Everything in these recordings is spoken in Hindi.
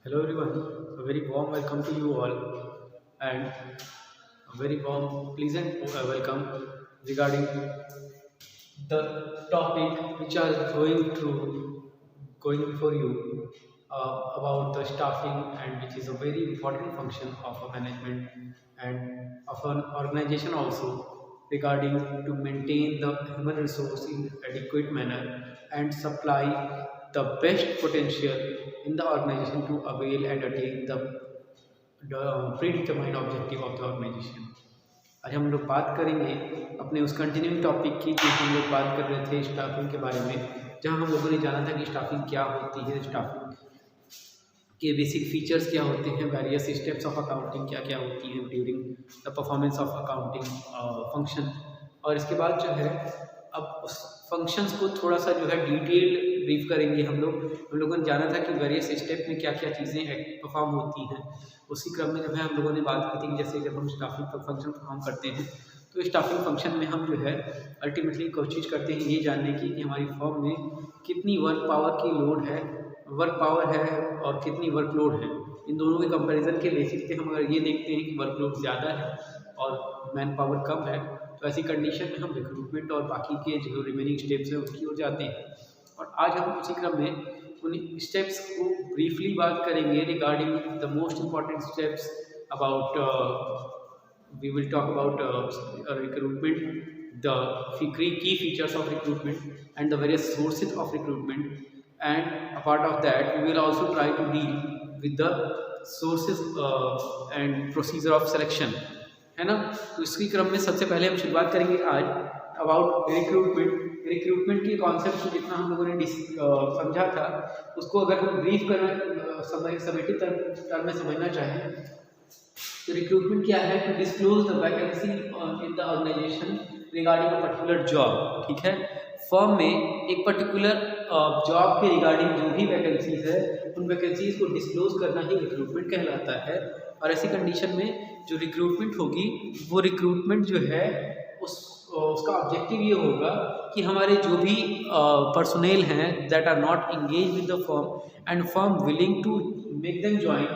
Hello everyone, a very warm welcome to you all and a very warm pleasant welcome regarding the topic which are going before you about the staffing, and which is a very important function of a management and of an organization also, regarding to maintain the human resource in adequate manner and supply the best potential in the organization to avail and attain the predetermined objective of the organization. आज हम लोग बात करेंगे अपने उस कंटिन्यूइंग टॉपिक की जो हम लोग बात कर रहे थे स्टाफिंग के बारे में, जहां हम लोगों ने जाना था कि स्टाफिंग क्या होती है, स्टाफिंग के बेसिक फीचर्स क्या होते हैं, वेरियस स्टेप्स ऑफ अकाउंटिंग क्या क्या होती हैं during the performance of accounting function. और इसके बाद जो है अब उस फंक्शंस को थोड़ा सा जो है डिटेल ब्रीफ करेंगे हम लोगों ने जाना था कि वेरियस स्टेप में क्या क्या चीज़ें परफॉर्म होती हैं। उसी क्रम में जो है हम लोगों ने बात की थी कि जैसे जब हम स्टाफिंग फंक्शन परफॉर्म करते हैं तो स्टाफिंग फंक्शन में हम जो है अल्टीमेटली कोशिश करते हैं ये जानने की कि हमारी फर्म में कितनी वर्क पावर की लोड है, वर्क पावर है और कितनी वर्कलोड है। इन दोनों के कंपैरिजन के बेसिस पे हम अगर ये देखते हैं कि वर्कलोड ज़्यादा है और मैन पावर कम है, तो ऐसी कंडीशन में हम रिक्रूटमेंट और बाकी के जो रिमेनिंग स्टेप्स हैं उसकी ओर जाते हैं। और आज हम उसी क्रम में उन स्टेप्स को ब्रीफली बात करेंगे regarding the most important steps about we will talk about recruitment, the key features of recruitment and the various sources of recruitment, and apart of that we will also try to deal with the sources and procedure of selection, है ना। तो इसकी क्रम में सबसे पहले हम शुरुआत करेंगे आज अबाउट रिक्रूटमेंट के कॉन्सेप्ट को जितना हम लोगों ने समझा था उसको अगर हम ब्रीफ करना समेटित टर्म में समझना चाहें तो रिक्रूटमेंट क्या है, to disclose the vacancy in the organization regarding a particular job. ठीक है, फर्म में एक पर्टिकुलर जॉब के रिगार्डिंग जो भी वैकेंसीज है उन वैकेंसीज को डिस्क्लोज करना ही रिक्रूटमेंट कहलाता है। और ऐसी कंडीशन में जो रिक्रूटमेंट होगी वो रिक्रूटमेंट जो है उसका ऑब्जेक्टिव ये होगा कि हमारे जो भी पर्सोनेल हैं that are not engage with the firm and firm willing to make them join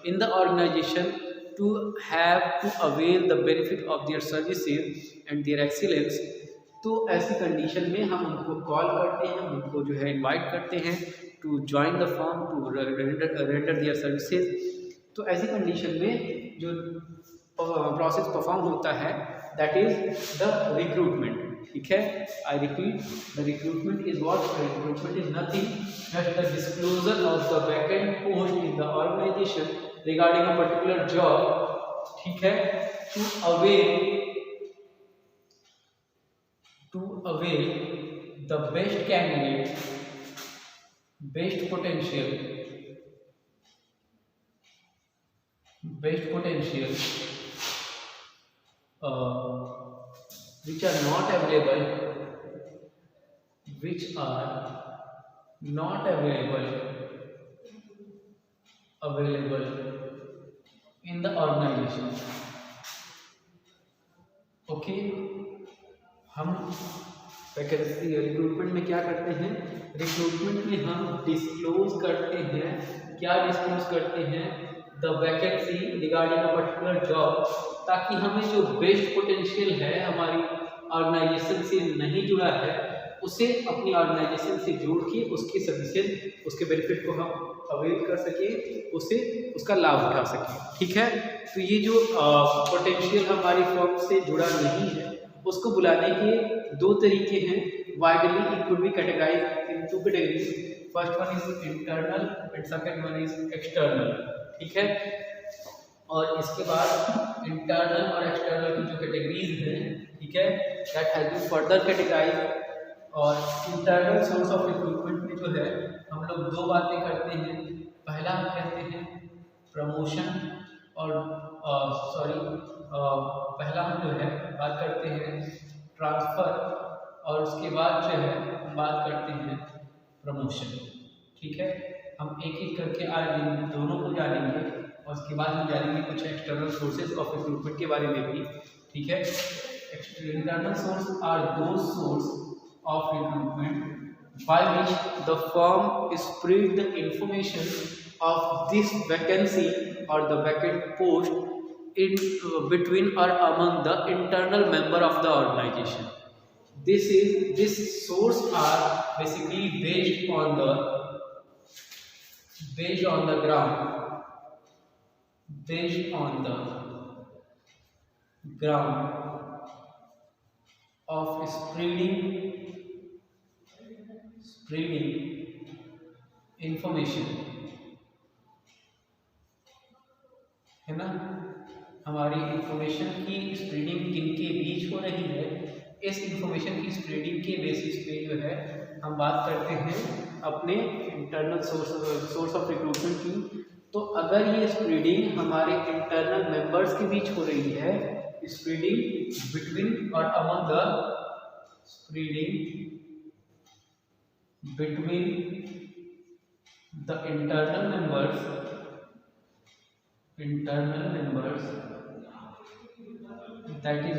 in the organization to have to avail the benefit of their services and their excellence। तो ऐसी कंडीशन में हम उनको कॉल करते हैं, हम उनको जो है इनवाइट करते हैं to join the firm to render their services. तो ऐसी कंडीशन में जो प्रोसेस परफॉर्म होता है दैट इज द रिक्रूटमेंट। ठीक है, I repeat, the recruitment is what, recruitment is nothing but the disclosure of the vacant post in the organization regarding a particular job। ठीक है, to avail the best candidate, best potential which are not available in the organization। Okay, हम वैकेंसी रिक्रूटमेंट में क्या करते हैं, रिक्रूटमेंट में हम डिस्क्लोज करते हैं, क्या डिस्क्लोज करते हैं, the vacancy regarding a particular job, ताकि हमें जो बेस्ट पोटेंशियल है हमारी ऑर्गेनाइजेशन से नहीं जुड़ा है उसे अपनी ऑर्गेनाइजेशन से जोड़ के उसकी सर्विसेज, उसके बेनिफिट को हम अवेल कर सके, उसे उसका लाभ उठा सके। ठीक है, तो ये जो पोटेंशियल हमारी फर्म से जुड़ा नहीं है उसको बुलाने के दो तरीके हैं। Widely it could be categorised in two categories, first one is internal and second one is external. ठीक है, और इसके बाद इंटरनल और एक्सटर्नल की जो कैटेगरीज हैं, ठीक है, that has been further categorized. और इंटरनल सोर्स ऑफ रिक्रूटमेंट में जो है हम लोग दो बातें करते हैं। पहला हम कहते हैं प्रमोशन और पहला हम जो है बात करते हैं ट्रांसफ़र, और उसके बाद जो है हम बात करते हैं प्रमोशन। ठीक है, हम एक एक करके आज इन दोनों को जानेंगे और उसके बाद हम जानेंगे कुछ एक्सटर्नल सोर्सेज ऑफ रिक्रूटमेंट के बारे में भी। ठीक है, internal source are those source of recruitment by which the firm spread the information of this vacancy or the vacant post in between or among the internal member of the organization. This source are basically based on the ground of spreading information, है ना। हमारी इंफॉर्मेशन की स्प्रेडिंग किनके बीच हो रही है, इस इंफॉर्मेशन की स्प्रेडिंग के बेसिस पे जो है हम बात करते हैं अपने इंटरनल सोर्स ऑफ रिक्रूटमेंट की। तो अगर ये स्प्रेडिंग हमारे इंटरनल मेंबर्स के बीच हो रही है, स्प्रेडिंग बिटवीन और among the internal members that is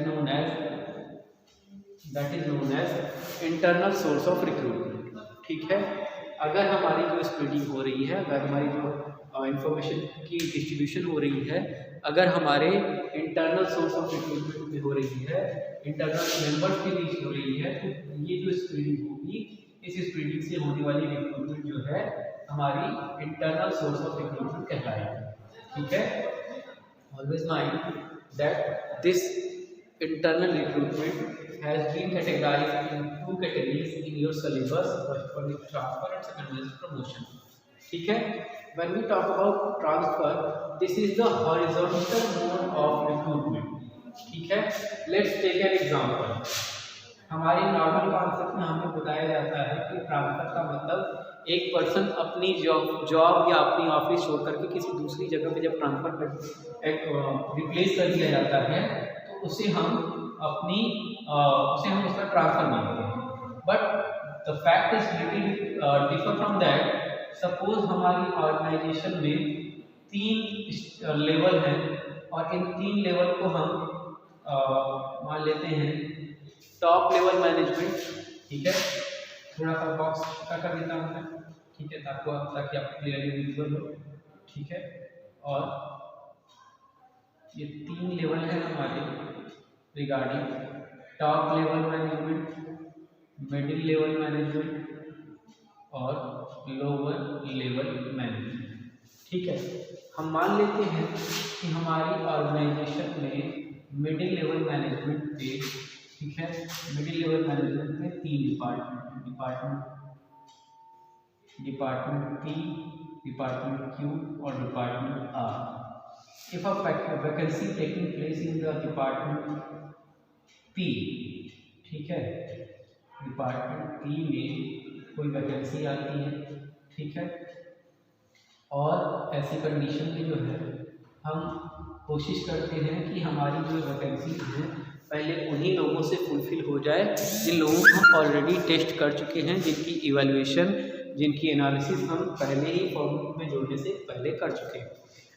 known as internal source of recruitment. ठीक है, अगर हमारी जो स्प्रेडिंग हो रही है, अगर हमारी जो इंफॉर्मेशन की डिस्ट्रीब्यूशन हो रही है, अगर हमारे इंटरनल सोर्स ऑफ रिक्रूटमेंट में हो रही है, इंटरनल मेंबर्स के बीच हो रही है, तो ये जो स्प्रेडिंग होगी, इस स्प्रेडिंग से होने वाली रिक्रूटमेंट जो है हमारी इंटरनल सोर्स ऑफ रिक्रूटमेंट कहलाएगी। ठीक है, always mind that this internal recruitment has been categorized in two categories in your syllabus. First one is transfer and second one is promotion. ठीक है, when we talk about transfer, this is the horizontal mode of recruitment. ठीक है, let's take an example. हमारे नॉर्मल कॉन्सेप्ट में हमें बताया जाता है कि ट्रांसफर का मतलब एक पर्सन अपनी जॉब या अपनी ऑफिस छोड़ करके किसी दूसरी जगह पे जब ट्रांसफर कर रिप्लेस कर दिया जाता है तो उसे हम उसका ट्रांसफर मानते हैं। But the fact is little differ from that. Suppose हमारी ऑर्गेनाइजेशन में 3 लेवल हैं और इन 3 लेवल को हम मान लेते हैं टॉप लेवल मैनेजमेंट। ठीक है, थोड़ा सा बॉक्स कर देता हूँ मैं, ठीक है, ताकि आपको क्लियरली विजुअल हो। ठीक है, और ये 3 लेवल है हमारे regarding top level management, middle level management और लोअर लेवल मैनेजमेंट। ठीक है, हम मान लेते हैं कि हमारी ऑर्गेनाइजेशन में मिडिल लेवल मैनेजमेंट पे, ठीक है, मिडिल लेवल मैनेजमेंट में 3 डिपार्टमेंट P, डिपार्टमेंट Q और department R। If a vacancy taking place in the department P, ठीक है, डिपार्टमेंट P में कोई वैकेंसी आती है, ठीक है, और ऐसी कंडीशन में जो है हम कोशिश करते हैं कि हमारी जो वैकेंसी है पहले उन्हीं लोगों से फुलफिल हो जाए जिन लोगों को हम ऑलरेडी टेस्ट कर चुके हैं, जिनकी इवैल्यूएशन, जिनकी एनालिसिस हम पहले ही फॉर्म में जोड़ने से पहले कर चुके हैं।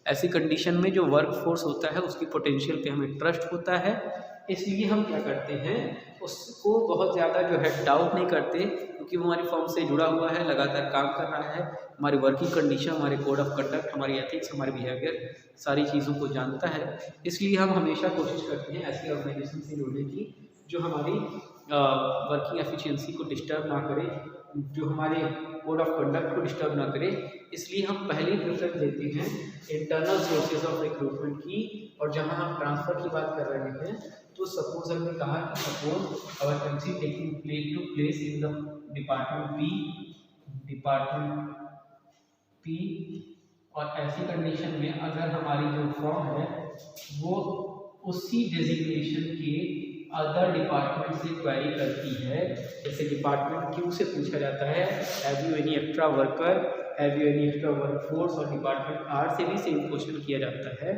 ऐसी कंडीशन में जो वर्क फोर्स होता है उसकी पोटेंशियल पे हमें ट्रस्ट होता है, इसलिए हम क्या करते हैं, उसको बहुत ज़्यादा जो है डाउट नहीं करते, क्योंकि वो हमारी फॉर्म से जुड़ा हुआ है, लगातार काम कर रहा है, हमारी वर्किंग कंडीशन, हमारे कोड ऑफ कंडक्ट, हमारी एथिक्स, हमारे बिहेवियर, सारी चीज़ों को जानता है। इसलिए हम हमेशा कोशिश करते हैं ऐसी ऑर्गेनाइजेशन से जुड़ने की जो हमारी वर्किंग एफिशिएंसी को डिस्टर्ब ना करे, जो हमारे कोड ऑफ कंडक्ट को डिस्टर्ब ना करे। इसलिए हम पहले ही प्रेफरेंस देते हैं इंटरनल सोर्सेज ऑफ रिक्रूटमेंट की। और जहां हम ट्रांसफ़र की बात कर रहे हैं तो सपोज हमने कहा कि suppose our vacancy taking place in the department P, और ऐसी कंडीशन में अगर हमारी जो फॉर्म है वो उसी डेजिग्नेशन के अदर डिपार्टमेंट से क्वेरी करती है, जैसे डिपार्टमेंट क्यू से पूछा जाता है have you any extra worker, have you any extra workforce, और डिपार्टमेंट आर से भी सेम क्वेश्चन किया जाता है।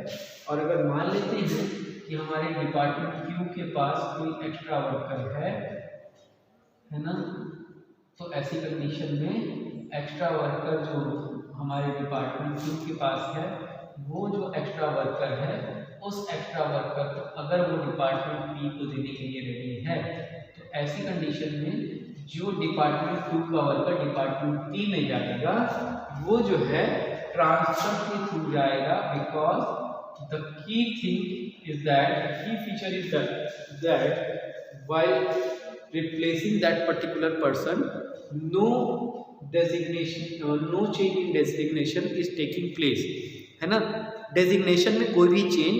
और अगर मान लेते हैं कि हमारे डिपार्टमेंट क्यू के पास कोई एक्स्ट्रा वर्कर है ना, तो ऐसी कंडीशन में एक्स्ट्रा वर्कर जो हमारे डिपार्टमेंट क्यू के पास है, वो जो एक्स्ट्रा वर्कर है, उस एक्स्ट्रा वर्कर को अगर वो डिपार्टमेंट पी को देने के लिए रेडी है, तो ऐसी कंडीशन में जो डिपार्टमेंट क्यू का वर्कर डिपार्टमेंट पी में जाएगा, वो जो है ट्रांसफर के थ्रू जाएगा, because the key thing is that, key feature is that while replacing that particular person, no designation, no change in designation is taking place, है ना। डेजिग्नेशन में कोई भी चेंज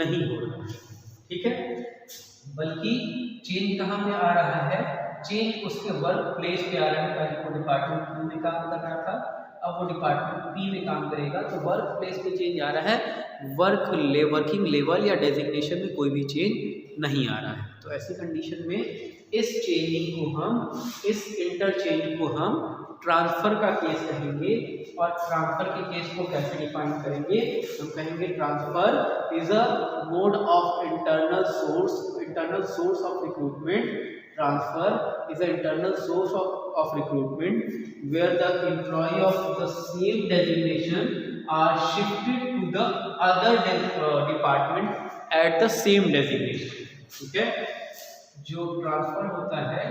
नहीं हो रहा है, ठीक है, बल्कि चेंज कहाँ पे आ रहा है, चेंज उसके वर्क प्लेस पे आ रहा है। पहले वो डिपार्टमेंट क्यू में काम कर रहा था, अब वो डिपार्टमेंट पी में काम करेगा, तो वर्क प्लेस पे चेंज आ रहा है, वर्किंग लेवल या डेजिग्नेशन में कोई भी चेंज नहीं आ रहा है। तो ऐसी कंडीशन में इस चेंजिंग को हम, इस इंटरचेंज को हम ट्रांसफर का केस कहेंगे। और ट्रांसफर के केस को कैसे डिफाइन करेंगे, हम कहेंगे transfer is a mode of internal source of recruitment. Transfer is an internal source of recruitment where the employee of the same designation are shifted to the other department at the same designation, ठीक है। जो ट्रांसफर होता है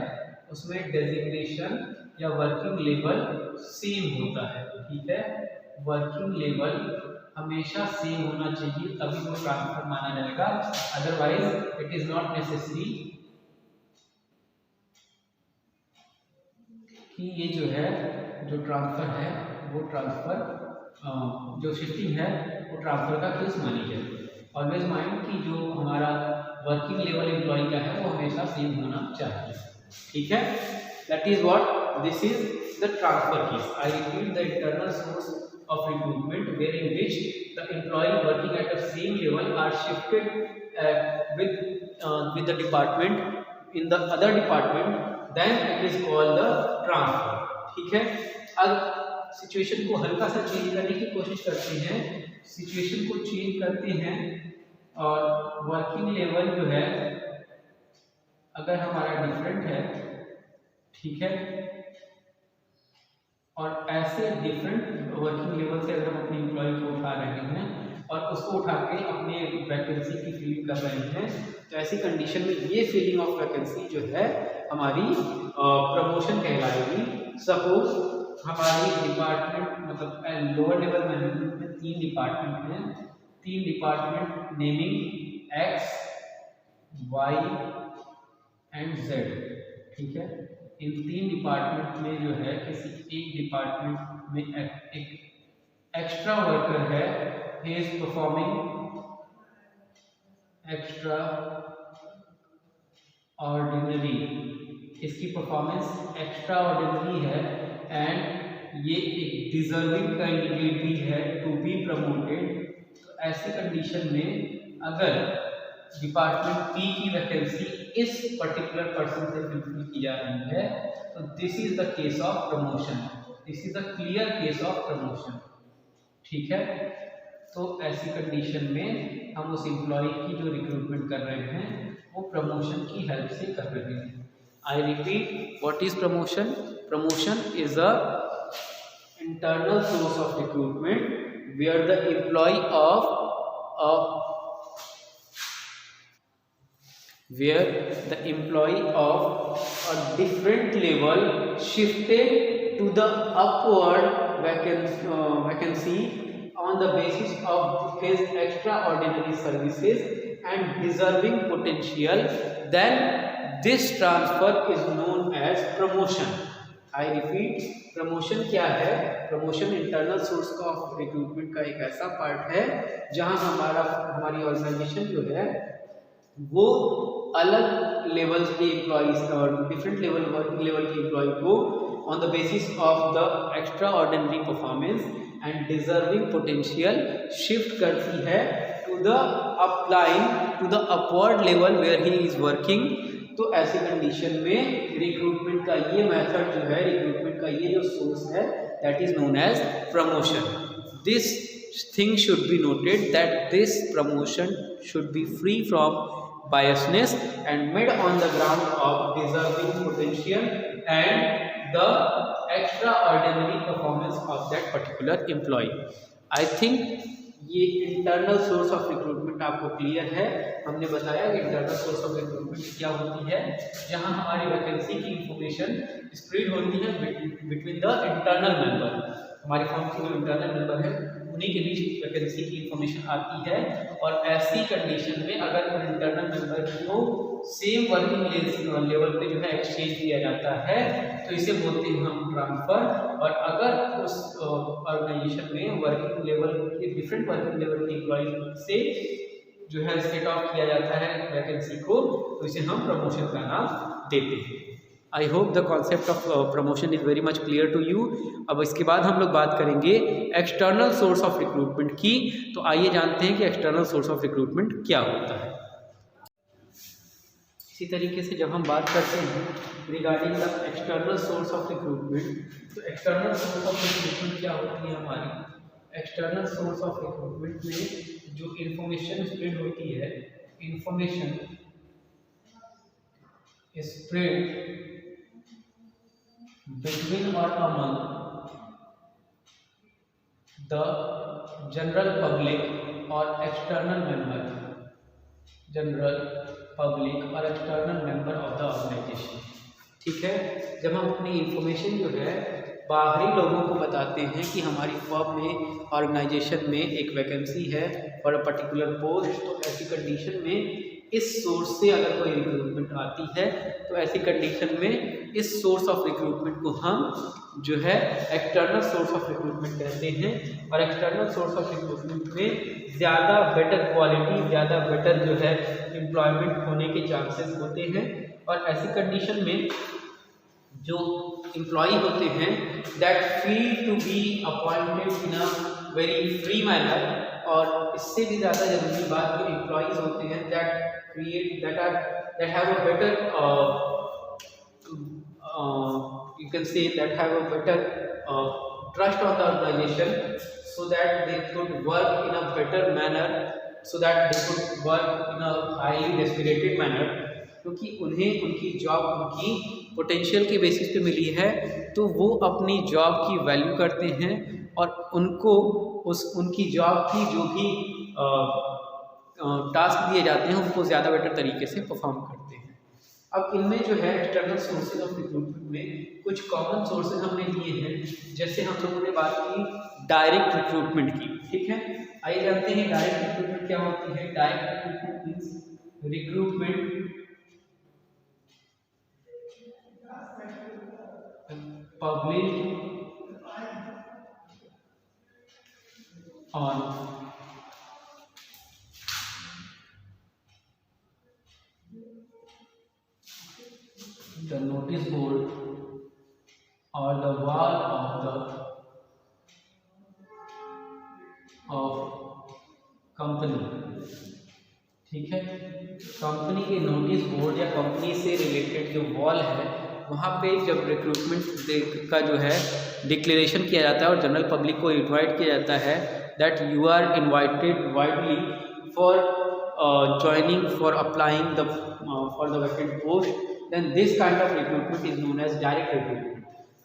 उसमें डेजिग्नेशन या वर्किंग लेवल सेम होता है, ठीक है, वर्किंग लेवल हमेशा सेम होना चाहिए तभी वो ट्रांसफर माना जाएगा, otherwise it is not necessary कि ये जो है, जो ट्रांसफ़र है वो ट्रांसफ़र जो शिफ्टिंग है वो ट्रांसफ़र का केस मानी जाए। ऑलवेज माइंड कि जो हमारा वर्किंग लेवल एम्प्लॉय का है वो हमेशा सेम होना चाहिए, ठीक है। That is what this is the transfer case. I repeat, the internal source of recruitment where in which the employee working at the same level are shifted with the department in the other department, then it is called the transfer, ठीक है। अब सिचुएशन को हल्का सा चेंज करने की कोशिश करते हैं, सिचुएशन को चेंज करते हैं और वर्किंग लेवल जो है अगर हमारा डिफरेंट है, ठीक है, और ऐसे डिफरेंट वर्किंग लेवल से अगर हम अपने एम्प्लॉय को उठा रहे हैं और उसको उठा के अपने वैकेंसी की फिलिंग कर रहे हैं, तो ऐसी कंडीशन में ये फिलिंग ऑफ वैकेंसी जो है हमारी प्रमोशन कहलाएगी। सपोज हमारी डिपार्टमेंट, मतलब लोअर लेवल मैनेजमेंट में 3 डिपार्टमेंट हैं, 3 department naming X, Y and Z, ठीक है। इन 3 डिपार्टमेंट में जो है किसी एक डिपार्टमेंट में एक एक्स्ट्रा वर्कर है, he is performing extra ordinary, इसकी परफॉर्मेंस एक्स्ट्रा ऑर्डिनरी है एंड ये एक डिजर्विंग कैंडिडेट भी है टू बी प्रमोटेड। तो ऐसी कंडीशन में अगर डिपार्टमेंट पी की वैकेंसी इस पर्टिकुलर पर्सन से फिलफिल की जा रही है, तो this is the case of promotion, this is the clear case of promotion, ठीक है। तो ऐसी कंडीशन में हम उस एम्प्लॉय की जो रिक्रूटमेंट कर रहे हैं वो प्रमोशन की हेल्प से कर रहे हैं। I repeat, what is promotion? Promotion is a internal source of recruitment where the employee of a different level shifted to the upward vacancy on the basis of his extraordinary services and deserving potential, then this transfer is known as promotion. I repeat, promotion क्या है? Promotion internal source of recruitment का एक ऐसा पार्ट है जहां हमारी ऑर्गेनाइजेशन जो है वो अलग लेवल्स के एम्प्लॉइज और डिफरेंट वर्किंग लेवल के एम्प्लॉय को on the basis of the extraordinary performance and deserving potential shift करती है to the upward level where he is working. तो ऐसी कंडीशन में रिक्रूटमेंट का ये मेथड जो है, रिक्रूटमेंट का ये जो सोर्स है, that is known as promotion. This thing should be noted that this promotion should be free from biasness and made on the ground of deserving potential and the extraordinary performance of that particular employee. I think ये इंटरनल सोर्स ऑफ रिक्रूटमेंट आपको क्लियर है। हमने बताया कि इंटरनल सोर्स ऑफ रिक्रूटमेंट क्या होती है, जहां हमारी वैकेंसी की इंफॉर्मेशन स्प्रेड होती है बिटवीन द इंटरनल मेंबर। हमारी फर्म के जो इंटरनल मेंबर है उन्हीं के बीच वैकेंसी की इंफॉर्मेशन आती है। और ऐसी कंडीशन में अगर इंटरनल मेंबर को सेम वर्किंग लेवल पे जो है एक्सचेंज किया जाता है तो इसे बोलते हैं हम ट्रांसफर। और अगर उस ऑर्गेनाइजेशन में वर्किंग लेवल के डिफरेंट वर्किंग लेवल के एम्प्लॉय से जो है सेट ऑफ किया जाता है वैकेंसी को तो इसे हम प्रमोशन का नाम देते हैं। I hope the concept of promotion is very much clear to you. अब इसके बाद हम लोग बात करेंगे एक्सटर्नल सोर्स ऑफ रिक्रूटमेंट की। तो आइए जानते हैं कि एक्सटर्नल सोर्स ऑफ रिक्रूटमेंट क्या होता है। इसी तरीके से जब हम बात करते हैं regarding the external source of recruitment, तो एक्सटर्नल सोर्स ऑफ रिक्रूटमेंट क्या होती है हमारी। एक्सटर्नल सोर्स ऑफ रिक्रूटमेंट में जो इंफॉर्मेशन स्प्रेड होती है, information spread between or among the general public or external member, general public और external member of the organization। ठीक है, जब हम अपनी इंफॉर्मेशन जो है बाहरी लोगों को बताते हैं कि हमारी फर्म में ऑर्गेनाइजेशन में एक वैकेंसी है और अ पर्टिकुलर पोस्ट, तो ऐसी कंडीशन में इस सोर्स से अगर कोई रिक्रूटमेंट आती है तो ऐसी कंडीशन में इस सोर्स ऑफ रिक्रूटमेंट को हम जो है एक्सटर्नल सोर्स ऑफ रिक्रूटमेंट कहते हैं। और एक्सटर्नल सोर्स ऑफ रिक्रूटमेंट में ज़्यादा बेटर क्वालिटी, ज़्यादा बेटर जो है एम्प्लॉयमेंट होने के चांसेस होते हैं। और ऐसी कंडीशन में जो एम्प्लॉय होते हैं that feel to be appointed in a very free manner, और इससे भी ज़्यादा जरूरी बात जो एम्प्लॉयज़ होते हैं that have a better you can say that have a better trust on the organization, so that they could work in a better manner, so that they could work in a highly desperate manner, क्योंकि उन्हें उनकी जॉब उनकी पोटेंशियल के बेसिस पे मिली है तो वो अपनी जॉब की वैल्यू करते हैं और उनको उनकी जॉब की जो भी टास्क दिए जाते हैं उनको ज़्यादा बेटर तरीके से परफॉर्म करते हैं। अब इनमें जो है एक्सटर्नल सोर्सेज ऑफ रिक्रूटमेंट में कुछ कॉमन सोर्सेज हमने लिए हैं। जैसे हम लोगों ने बात की डायरेक्ट रिक्रूटमेंट की, ठीक है। आइए जानते हैं डायरेक्ट रिक्रूटमेंट क्या होती है। Direct recruitment means recruitment publish on the notice board or the wall of company, ठीक है। कंपनी के नोटिस बोर्ड या कंपनी से रिलेटेड जो वॉल है वहाँ पे जब रिक्रूटमेंट का जो है डिक्लेरेशन किया जाता है और जनरल पब्लिक को इनवाइट किया जाता है that you are invited widely for joining for applying the for the vacant post, then this kind of recruitment is known as direct recruitment.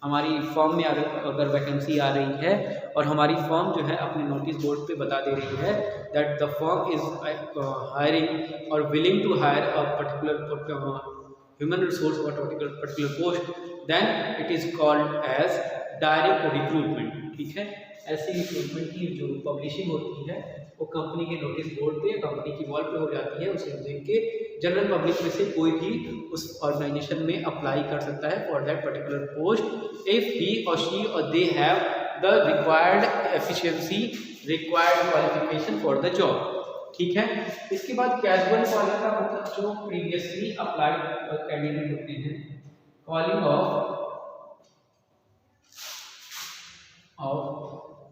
हमारी फर्म में अगर वैकेंसी आ रही है और हमारी फर्म जो है अपने नोटिस बोर्ड पे बता दे रही है that the firm is hiring और willing to hire a particular human resource और particular post, then it is called as direct recruitment, ठीक है। ऐसी रिक्रूटमेंट की जो पब्लिशिंग होती है वो कंपनी के नोटिस बोर्ड पे, कंपनी की वॉल पे हो जाती है। उसे देख के जनरल पब्लिक में से कोई भी उस ऑर्गेनाइजेशन में अप्लाई कर सकता है for that particular post if he और शी और they have the required efficiency, required qualification for the job, ठीक है। इसके बाद कैजुअल कॉलर का मतलब जो प्रीवियसली अप्लाइड कैंडिडेट होते हैं, calling of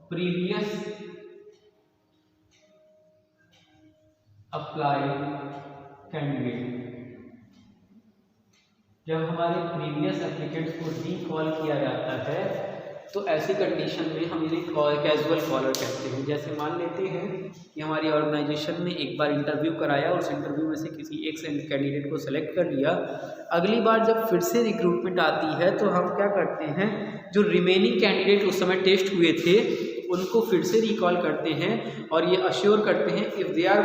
previous applied candidate. जब हमारे प्रीवियस एप्लीकेंट्स को रीकॉल किया जाता है तो ऐसी कंडीशन में हम इन्हें कैजुअल कॉलर कहते हैं। जैसे मान लेते हैं कि हमारी ऑर्गेनाइजेशन ने एक बार इंटरव्यू कराया, उस इंटरव्यू में से किसी एक कैंडिडेट को सेलेक्ट कर लिया, अगली बार जब फिर से रिक्रूटमेंट आती है तो हम क्या करते हैं, जो रिमेनिंग कैंडिडेट उस समय टेस्ट हुए थे उनको फिर से रिकॉल करते हैं और ये अश्योर करते हैं if they are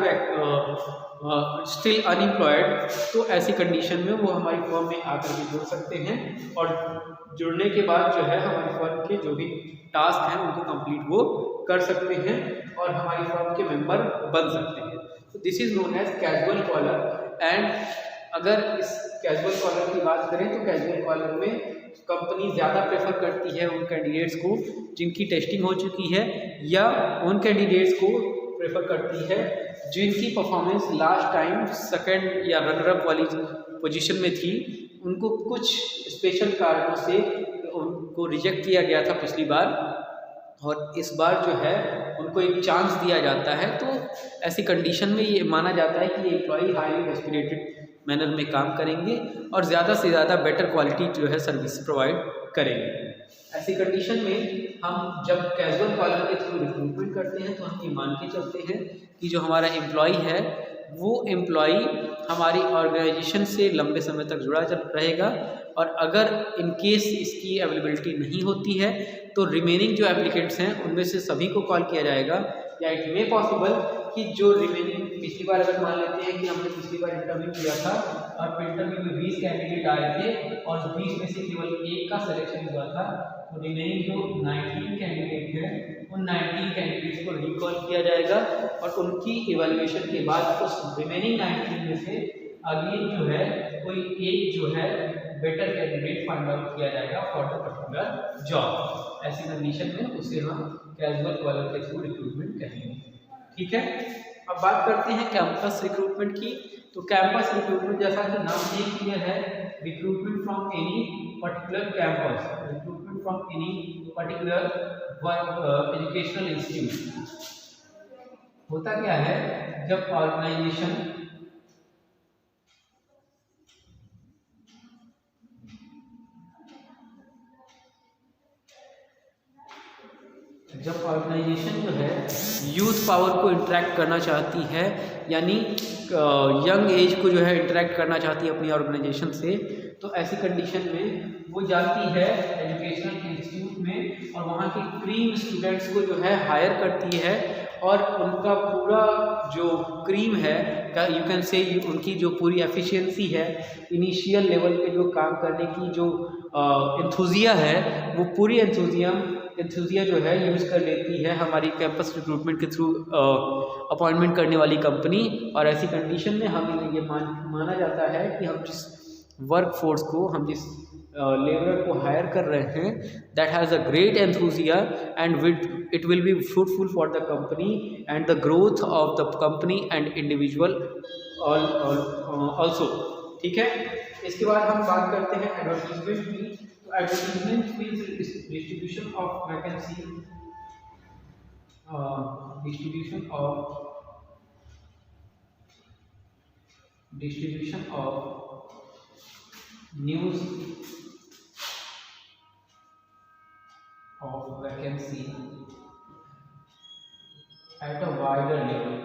still unemployed, तो ऐसी कंडीशन में वो हमारी फर्म में आकर के जुड़ सकते हैं और जुड़ने के बाद जो है हमारी फर्म के जो भी टास्क हैं उनको कंप्लीट वो कर सकते हैं और हमारी फर्म के मेंबर बन सकते हैं। तो this is known as casual caller. And अगर इस कैजुअल कॉलर की बात करें तो कैजुअल कॉलर में कंपनी ज़्यादा प्रेफर करती है उन कैंडिडेट्स को जिनकी टेस्टिंग हो चुकी है, या उन कैंडिडेट्स को प्रेफर करती है जिनकी परफॉर्मेंस लास्ट टाइम सेकंड या रनर अप वाली पोजीशन में थी, उनको कुछ स्पेशल कारणों से उनको रिजेक्ट किया गया था पिछली बार और इस बार जो है उनको एक चांस दिया जाता है। तो ऐसी कंडीशन में ये माना जाता है कि ये एम्प्लॉई हाईली रेस्पिरेटेड मैनर में काम करेंगे और ज़्यादा से ज़्यादा बेटर क्वालिटी जो है सर्विस प्रोवाइड करेंगे। ऐसी कंडीशन में हम जब कैजुअल कॉलर के थ्रू रिक्रूटमेंट करते हैं तो हम ये मान के चलते हैं कि जो हमारा एम्प्लॉई है वो एम्प्लॉई हमारी ऑर्गेनाइजेशन से लंबे समय तक जुड़ा रहेगा और अगर इन केस इसकी अवेलेबिलिटी नहीं होती है तो रिमेनिंग जो एप्लीकेंट्स हैं उनमें से सभी को कॉल किया जाएगा, या इट मे पॉसिबल कि जो रिमेनिंग पिछली बार अगर मान लेते हैं कि हमने पिछली बार इंटरव्यू किया था और इंटरव्यू में 20 कैंडिडेट आए थे और 20 में से केवल एक का सिलेक्शन हुआ था, तो रिमेनिंग जो 19 कैंडिडेट हैं उन 19 कैंडिडेट्स को रिकॉल किया जाएगा और उनकी इवैल्यूएशन के बाद उस रिमेनिंग 19 में से अगेन जो है कोई एक जो है बेटर कैंडिडेट फाइंड आउट किया जाएगा फॉर द पर्टिकुलर जॉब। ऐसी कंडीशन में उसे हम कैजुअल कॉलर के थ्रू रिक्रूटमेंट कहेंगे। ठीक है, अब बात करते हैं कैंपस रिक्रूटमेंट की। तो कैंपस रिक्रूटमेंट जैसा कि नाम से क्लियर है, recruitment from any particular campus, recruitment from any particular educational institute. होता क्या है, जब ऑर्गेनाइजेशन जो है यूथ पावर को इंटरेक्ट करना चाहती है, यानी यंग एज को जो है इंटरेक्ट करना चाहती है अपनी ऑर्गेनाइजेशन से, तो ऐसी कंडीशन में वो जाती है एजुकेशनल इंस्टीट्यूट में और वहाँ के क्रीम स्टूडेंट्स को जो है हायर करती है और उनका पूरा जो क्रीम है यू कैन से उनकी जो पूरी एफिशिएंसी है, इनिशियल लेवल पे जो काम करने की जो एंथुजिया है, वो पूरी एंथुजिया जो है यूज़ कर लेती है हमारी कैंपस रिक्रूटमेंट के थ्रू अपॉइंटमेंट करने वाली कंपनी। और ऐसी कंडीशन में हमें ये माना जाता है कि हम जिस वर्क फोर्स को, हम जिस लेबर को हायर कर रहे हैं, that has a great एंथुजिया and it will be fruitful for the company and the growth of the company and individual also. ठीक है, इसके बाद हम बात करते हैं एडवर्टीजमेंट की। तो advertisement means distribution of vacancy, distribution of news of vacancy at a wider level,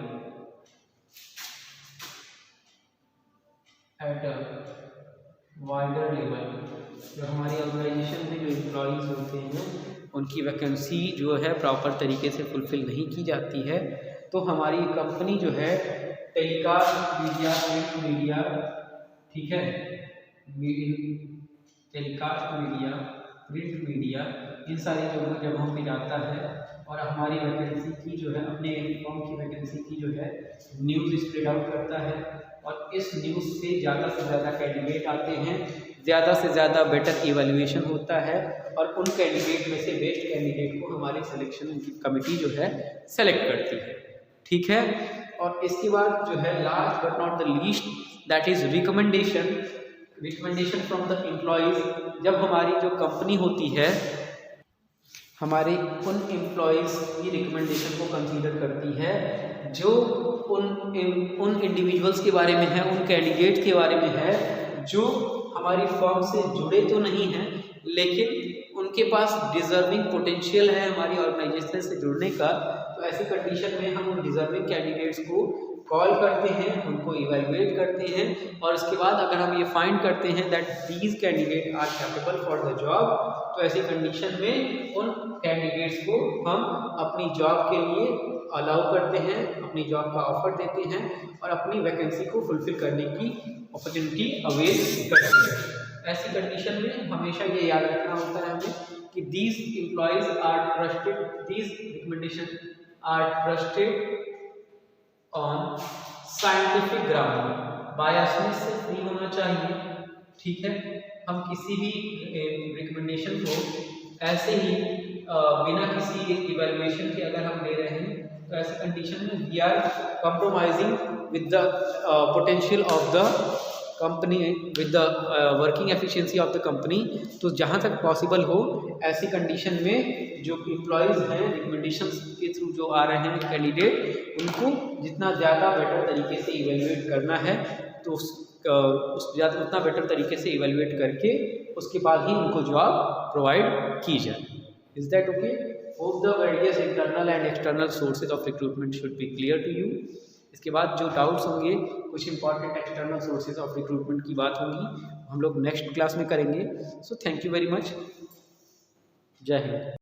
जो हमारी ऑर्गेनाइजेशन में जो एम्प्लॉयज़ होते हैं उनकी वैकेंसी जो है प्रॉपर तरीके से फुलफ़िल नहीं की जाती है, तो हमारी कंपनी जो है टेलीकास्ट मीडिया, प्रिंट मीडिया, ठीक है, टेलीकास्ट मीडिया, प्रिंट मीडिया, इन सारी जगहों पे जाता है और हमारी वैकेंसी की जो है, अपने फॉर्म की वैकेंसी की जो है न्यूज़ स्प्रेड आउट करता है और इस न्यूज़ से ज़्यादा कैंडिडेट आते हैं, ज़्यादा से ज़्यादा बेटर इवैल्यूएशन होता है और उन कैंडिडेट में से बेस्ट कैंडिडेट को हमारी सिलेक्शन कमेटी जो है सेलेक्ट करती है। ठीक है, और इसके बाद जो है last but not the least, that is recommendation from the employees. जब हमारी जो कंपनी होती है हमारे उन एम्प्लॉयज़ की रिकमेंडेशन को कंसीडर करती है जो उन इंडिविजुअल्स के बारे में है, उन कैंडिडेट के बारे में है जो हमारी फर्म से जुड़े तो नहीं हैं लेकिन उनके पास डिज़र्विंग पोटेंशियल है हमारी ऑर्गेनाइजेशन से जुड़ने का। तो ऐसी कंडीशन में हम उन डिज़र्विंग कैंडिडेट्स को कॉल करते हैं, उनको इवेलुएट करते हैं, और उसके बाद अगर हम ये फाइंड करते हैं that these candidate are capable for the job, तो ऐसी कंडीशन में उन कैंडिडेट्स को हम अपनी जॉब के लिए अलाउ करते हैं, अपनी जॉब का ऑफर देते हैं और अपनी वैकेंसी को फुलफिल करने की अपॉर्चुनिटी अवेल करते हैं। ऐसी कंडीशन में हमेशा ये याद रखना होता है हमें कि these employees are trusted, these recommendation are trusted on scientific ground, biasness से फ्री होना चाहिए। ठीक है, हम किसी भी रिकमेंडेशन को ऐसे ही बिना किसी इवैल्यूएशन के अगर हम ले रहे हैं तो ऐसी कंडीशन में we are compromising with the potential of the company, with the working efficiency of the company. तो जहाँ तक पॉसिबल हो ऐसी कंडीशन में जो एम्प्लॉयज़ हैं रिकमेंडेशंस के थ्रू जो आ रहे हैं कैंडिडेट, उनको जितना ज़्यादा बेटर तरीके से इवेल्युएट करना है तो उतना बेटर तरीके से इवेल्युएट करके उसके बाद ही उनको जॉब प्रोवाइड की जाए। Is that okay? Hope the various internal and external sources of recruitment should be clear to you. इसके बाद जो डाउट्स होंगे, कुछ important external sources of recruitment की बात होगी, हम लोग नेक्स्ट क्लास में करेंगे। So thank you very much. जय हिंद।